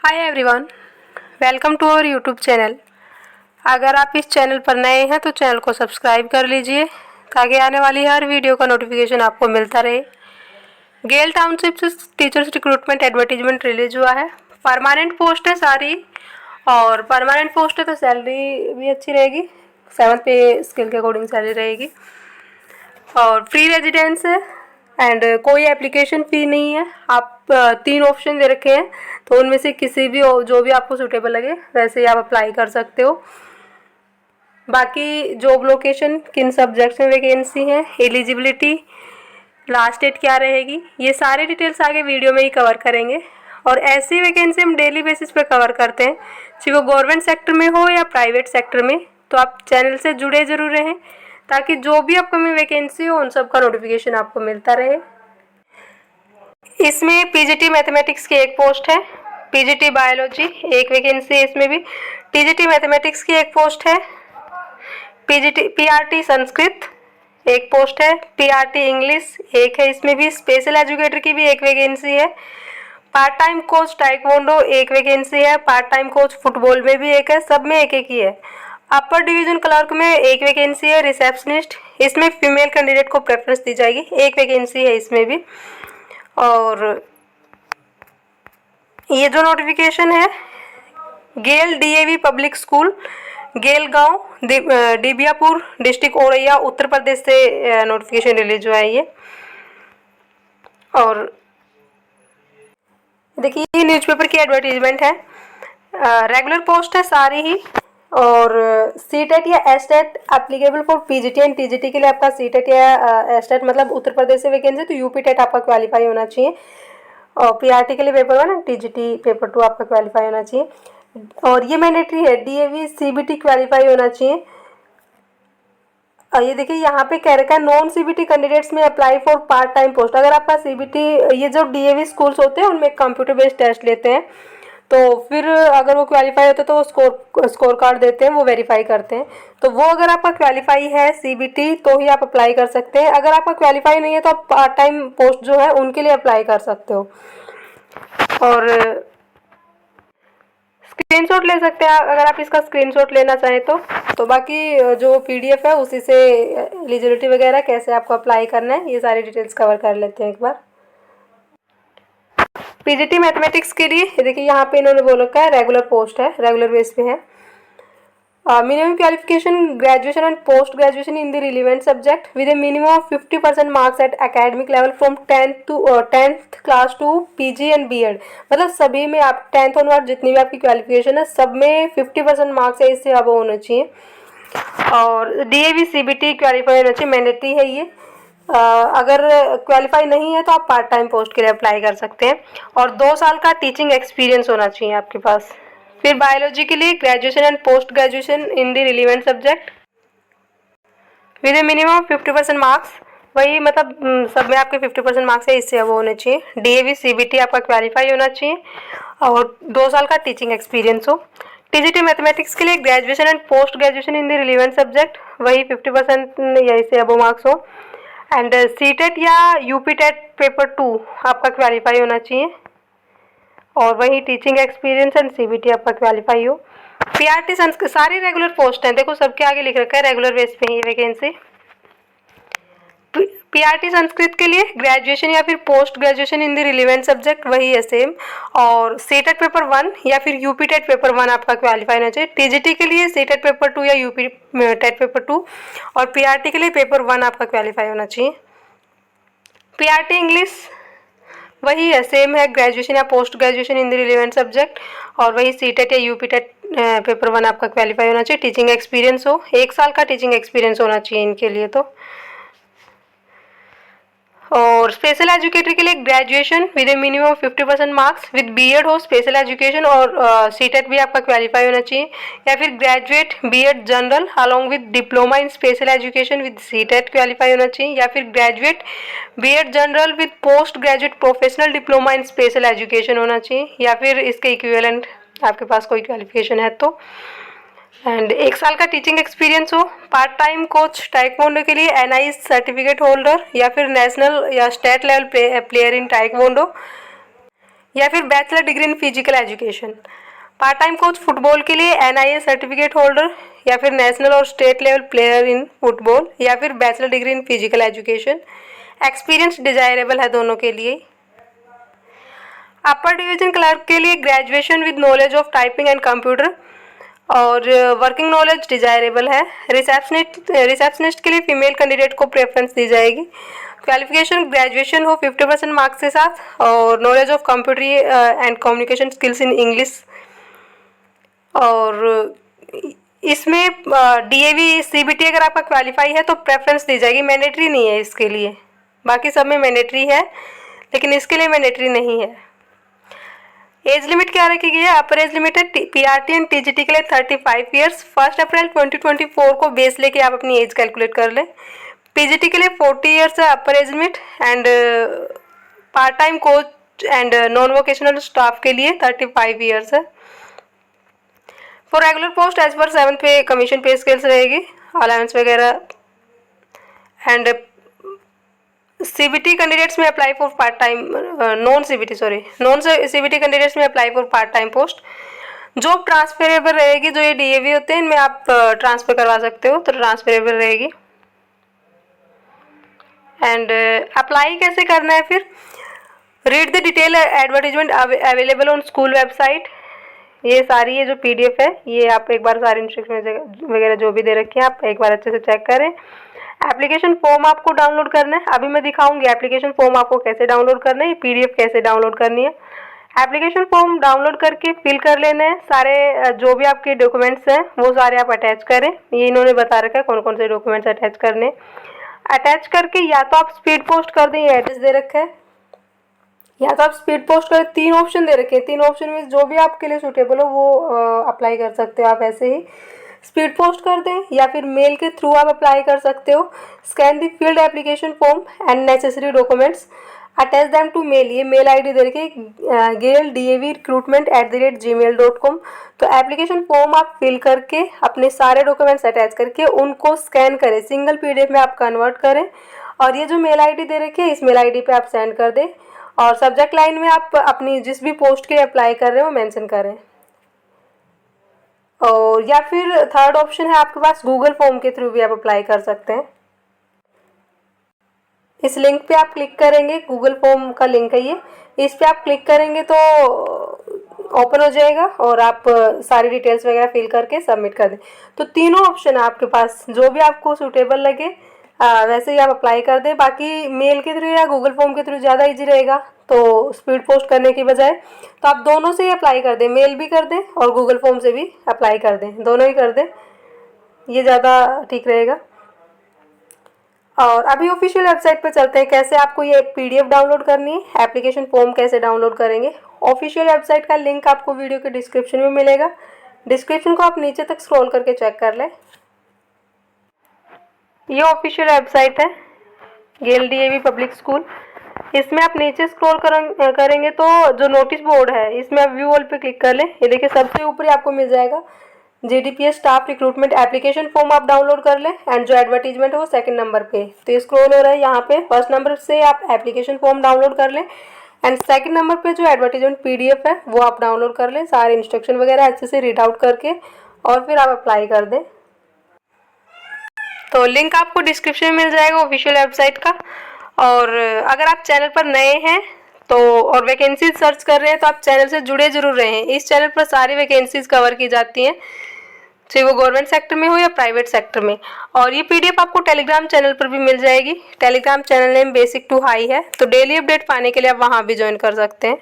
Hi everyone, welcome to our YouTube channel. अगर आप इस चैनल पर नए हैं तो चैनल को सब्सक्राइब कर लीजिए ताकि आने वाली हर वीडियो का नोटिफिकेशन आपको मिलता रहे। गेल टाउनशिप से टीचर्स रिक्रूटमेंट एडवर्टीजमेंट रिलीज हुआ है। परमानेंट पोस्ट है सारी, और परमानेंट पोस्ट है तो सैलरी भी अच्छी रहेगी, 7th पे स्किल के अकॉर्डिंग सैलरी रहेगी, और फ्री रेजिडेंस है एंड कोई एप्लीकेशन फ़ी नहीं है। आप 3 ऑप्शन दे रखे हैं, तो उनमें से किसी भी जो भी आपको सूटेबल लगे वैसे ही आप अप्लाई कर सकते हो। बाकी जॉब लोकेशन, किन सब्जेक्ट्स में वैकेंसी है, एलिजिबिलिटी, लास्ट डेट क्या रहेगी, ये सारी डिटेल्स आगे वीडियो में ही कवर करेंगे। और ऐसी वैकेंसी हम डेली बेसिस पे कवर करते हैं, चाहे वो गवर्नमेंट सेक्टर में हो या प्राइवेट सेक्टर में। तो आप चैनल से जुड़े ज़रूर रहें ताकि जो भी अपकमिंग वैकेंसी हो उन सब का नोटिफिकेशन आपको मिलता रहे। इसमें पीजीटी मैथमेटिक्स की एक पोस्ट है, पीजीटी बायोलॉजी एक वैकेंसी है इसमें भी, टीजीटी मैथमेटिक्स की एक पोस्ट है, पीजीटी पीआरटी संस्कृत एक पोस्ट है, पीआरटी इंग्लिश एक है, इसमें भी स्पेशल एजुकेटर की भी एक वैकेंसी है, पार्ट टाइम कोच टाइक्वांडो एक वैकेंसी है, पार्ट टाइम कोच फुटबॉल में भी एक है, सब में एक एक ही है। अपर डिवीजन क्लर्क में एक वैकेंसी है, रिसेप्शनिस्ट, इसमें फीमेल कैंडिडेट को प्रेफरेंस दी जाएगी, एक वैकेंसी है इसमें भी। और ये जो नोटिफिकेशन है गेल डीएवी पब्लिक स्कूल, गेल गांव, डिबियापुर डिस्ट्रिक्ट औरैया उत्तर प्रदेश से नोटिफिकेशन रिलीज हुआ है ये। और देखिए ये न्यूज़पेपर की एडवर्टीजमेंट है, रेगुलर पोस्ट है सारी ही, और सीटेट या estate applicable for PGT and TGT के लिए आपका सीटेट या एस्टेट मतलब उत्तर प्रदेश से वैकेंसी, तो यूपी टेट आपका क्वालिफाई होना चाहिए, और पीआरटी के लिए पेपर 1 एंड टीजीटी पेपर 2 आपका क्वालिफाई होना चाहिए। और ये मैंडेटरी है, डीएवी सीबीटी क्वालिफाई होना चाहिए। और ये देखिए यहाँ पे कह रखा है नॉन सीबीटी कैंडिडेट्स में apply for part time post. अगर आपका सीबीटी, ये जो डीएवी स्कूल्स होते हैं उनमें कंप्यूटर बेस्ड टेस्ट लेते हैं, तो फिर अगर वो क्वालिफाई होते हैं तो वो स्कोर कार्ड देते हैं, वो वेरीफाई करते हैं। तो वो अगर आपका क्वालिफाई है सीबीटी तो ही आप अप्लाई कर सकते हैं। अगर आपका क्वालिफाई नहीं है तो आप पार्ट टाइम पोस्ट जो है उनके लिए अप्लाई कर सकते हो। और स्क्रीनशॉट ले सकते हैं अगर आप इसका स्क्रीनशॉट लेना चाहें तो बाकी जो पीडीएफ है उसी से एलिजिबिलिटी वगैरह कैसे आपको अप्लाई करना है ये सारी डिटेल्स कवर कर लेते हैं एक बार। पीजीटी मैथमेटिक्स के लिए देखिए यहाँ पे इन्होंने बोल रखा है रेगुलर पोस्ट है, रेगुलर बेस पे है। Minimum qualification graduation and post graduation in the relevant subject with a minimum of 50% marks at academic level from 10th class to PG and BEd. मतलब सभी में आप 10th ऑनवर्ड जितनी भी आपकी क्वालिफिकेशन है सब में 50% मार्क्स है, इससे अब होना चाहिए। और डीएवी सीबीटी क्वालिफाई होना चाहिए, मैंडेटरी है ये। अगर क्वालिफाई नहीं है तो आप पार्ट टाइम पोस्ट के लिए अप्लाई कर सकते हैं, और 2 साल का टीचिंग एक्सपीरियंस होना चाहिए आपके पास। फिर बायोलॉजी के लिए graduation and post graduation in the relevant subject with a minimum 50% marks, वही मतलब सब में आपके 50% मार्क्स है, इससे अब होने चाहिए। डीएवी सीबीटी आपका क्वालिफाई होना चाहिए और 2 साल का टीचिंग एक्सपीरियंस हो। टीजीटी मैथमेटिक्स के लिए graduation and post graduation in the relevant subject, वही 50% या इससे अब मार्क्स हो। एंड सीटेट या यूपी टेट पेपर 2 आपका क्वालिफाई होना चाहिए, और वही टीचिंग एक्सपीरियंस एंड सीबीटी आपका क्वालिफाई हो। पीआरटी संस्कृत सारी रेगुलर पोस्ट हैं, देखो सबके आगे लिख रखा है रेगुलर बेस पे ही वैकेंसी। पीआरटी संस्कृत के लिए ग्रेजुएशन या फिर post graduation in the relevant subject वही है सेम, और सीटेट पेपर 1 या फिर यूपी टेट पेपर 1 आपका क्वालिफाई होना चाहिए। टीजीटी के लिए सीटेट पेपर 2 या यूपी टेट पेपर 2, और पीआरटी के लिए पेपर 1 आपका क्वालिफाई होना चाहिए। पीआरटी इंग्लिश वही है, सेम है, ग्रेजुएशन या post graduation in the relevant subject, और वही सीटेट या यूपी टेट पेपर 1 आपका क्वालिफाई होना चाहिए। टीचिंग एक्सपीरियंस हो, 1 साल का टीचिंग एक्सपीरियंस होना चाहिए इनके लिए तो। और स्पेशल एजुकेटर के लिए graduation with a minimum of 50% marks with BEd हो स्पेशल एजुकेशन, और सीटेट भी आपका क्वालिफाई होना चाहिए, या फिर graduate BEd general along with diploma in special education with CTET qualify होना चाहिए, या फिर graduate BEd general with post graduate professional diploma in special education होना चाहिए, या फिर इसके इक्विवेलेंट आपके पास कोई क्वालिफिकेशन है तो। एंड 1 साल का टीचिंग एक्सपीरियंस हो। पार्ट टाइम कोच टाइक्वांडो के लिए एनआई सर्टिफिकेट होल्डर या फिर नेशनल या state level player in taekwondo, या फिर bachelor degree in physical education. Part time coach football के लिए NIA सर्टिफिकेट होल्डर या फिर नेशनल और state level player in football या फिर bachelor degree in physical education. Experience desirable है दोनों के लिए। अपर डिवीजन क्लर्क के लिए graduation with knowledge of typing and computer और वर्किंग नॉलेज डिजायरेबल है। रिसेप्शनिस्ट के लिए फीमेल कैंडिडेट को प्रेफरेंस दी जाएगी। क्वालिफिकेशन ग्रेजुएशन हो 50% मार्क्स के साथ और knowledge of computer and communication skills in English. और इसमें DAV CBT अगर आपका क्वालिफाई है तो प्रेफरेंस दी जाएगी, मैंडेटरी नहीं है इसके लिए। बाकी सब में मैंडेटरी है लेकिन इसके लिए मैंडेटरी नहीं है। एज लिमिट क्या रखी गई है? अपर एज लिमिट है PRT एंड TGT के लिए 35 ईयर्स। 1 अप्रैल 2024 को बेस लेके आप अपनी एज कैलकुलेट कर लें। PGT के लिए 40 ईयर्स है अपर age limit and part time coach and non vocational staff के लिए 35 ईयर्स है। For regular post as per 7th पे कमीशन पे स्केल्स रहेगी, अलाउंस वगैरह। एंड CBT कैंडिडेट्स में apply for part time non CBT candidates में apply for part time post. Job transferable रहेगी, जो ये DAV होते हैं इनमें आप ट्रांसफ़र करवा सकते हो, तो ट्रांसफरेबल रहेगी। एंड अप्लाई कैसे करना है फिर? Read the detail advertisement available on school website. ये सारी ये जो PDF है ये आप एक बार सारी इंस्ट्रक्शन वगैरह जो भी दे रखी है आप एक बार अच्छे से चेक करें। एप्लीकेशन फॉर्म आपको डाउनलोड करना है। अभी मैं दिखाऊंगी एप्लीकेशन फॉर्म आपको कैसे डाउनलोड करना है, ये PDF कैसे डाउनलोड करनी है। एप्लीकेशन फॉर्म डाउनलोड करके फिल कर लेना है। सारे जो भी आपके डॉक्यूमेंट्स हैं वो सारे आप अटैच करें। ये इन्होंने बता रखा है कौन कौन से डॉक्यूमेंट्स अटैच करने। अटैच करके या तो आप स्पीड पोस्ट कर दें, ये एड्रेस दे रखा है, या तो आप स्पीड पोस्ट करें। 3 ऑप्शन दे रखे हैं, 3 ऑप्शन में जो भी आपके लिए सूटेबल हो वो अप्लाई कर सकते हो आप। ऐसे ही स्पीड पोस्ट कर दें या फिर मेल के थ्रू आप अप्लाई कर सकते हो। Scan the filled application form and necessary documents, attach them to mail. ये मेल ID दे रखे gail.davrecruitment@gmail.com। तो एप्लीकेशन फॉर्म आप फिल करके अपने सारे डॉक्यूमेंट्स अटैच करके उनको स्कैन करें, सिंगल PDF में आप कन्वर्ट करें और ये जो मेल ID दे रखी है इस मेल ID पे आप सेंड कर दें। और सब्जेक्ट लाइन में आप अपनी जिस भी पोस्ट के अप्लाई कर रहे हो मेंशन करें। और या फिर थर्ड ऑप्शन है आपके पास, गूगल फॉर्म के थ्रू भी आप अप्लाई कर सकते हैं। इस लिंक पे आप क्लिक करेंगे, गूगल फॉर्म का लिंक है ये, इस पे आप क्लिक करेंगे तो ओपन हो जाएगा और आप सारी डिटेल्स वगैरह फिल करके सबमिट कर दें। तो तीनों ऑप्शन है आपके पास, जो भी आपको सूटेबल लगे वैसे ही आप अप्लाई कर दें। बाकी मेल के थ्रू या गूगल फॉर्म के थ्रू ज़्यादा इजी रहेगा, तो स्पीड पोस्ट करने की बजाय तो आप दोनों से ही अप्लाई कर दें, मेल भी कर दें और गूगल फॉर्म से भी अप्लाई कर दें, दोनों ही कर दें, ये ज़्यादा ठीक रहेगा। और अभी ऑफिशियल वेबसाइट पर चलते हैं, कैसे आपको ये PDF डाउनलोड करनी है, एप्लीकेशन फॉर्म कैसे डाउनलोड करेंगे। ऑफिशियल वेबसाइट का लिंक आपको वीडियो के डिस्क्रिप्शन में मिलेगा, डिस्क्रिप्शन को आप नीचे तक स्क्रॉल करके चेक कर लें। ये ऑफिशियल वेबसाइट है गेल DAV पब्लिक स्कूल। इसमें आप नीचे स्क्रॉल करेंगे तो जो नोटिस बोर्ड है इसमें आप व्यू ऑल पे क्लिक कर लें। ये देखिए सबसे ऊपर ही आपको मिल जाएगा JDPS staff recruitment application form आप डाउनलोड कर लें एंड जो एडवर्टीजमेंट है वो 2nd नंबर पे, तो ये स्क्रॉल हो रहा है यहाँ पे। 1st नंबर से आप एप्लीकेशन फॉर्म डाउनलोड कर लें एंड 2nd नंबर पे जो एडवर्टीजमेंट PDF है वो आप डाउनलोड कर लें, सारे इंस्ट्रक्शन वगैरह अच्छे से रीड आउट करके और फिर आप अप्लाई कर दें। तो लिंक आपको डिस्क्रिप्शन में मिल जाएगा ऑफिशियल वेबसाइट का। और अगर आप चैनल पर नए हैं तो और वैकेंसीज सर्च कर रहे हैं तो आप चैनल से जुड़े जरूर रहें। इस चैनल पर सारी वैकेंसीज कवर की जाती हैं, चाहे वो गवर्नमेंट सेक्टर में हो या प्राइवेट सेक्टर में। और ये PDF आपको टेलीग्राम चैनल पर भी मिल जाएगी। Telegram channel name basic to high है, तो डेली अपडेट पाने के लिए आप वहाँ भी ज्वाइन कर सकते हैं।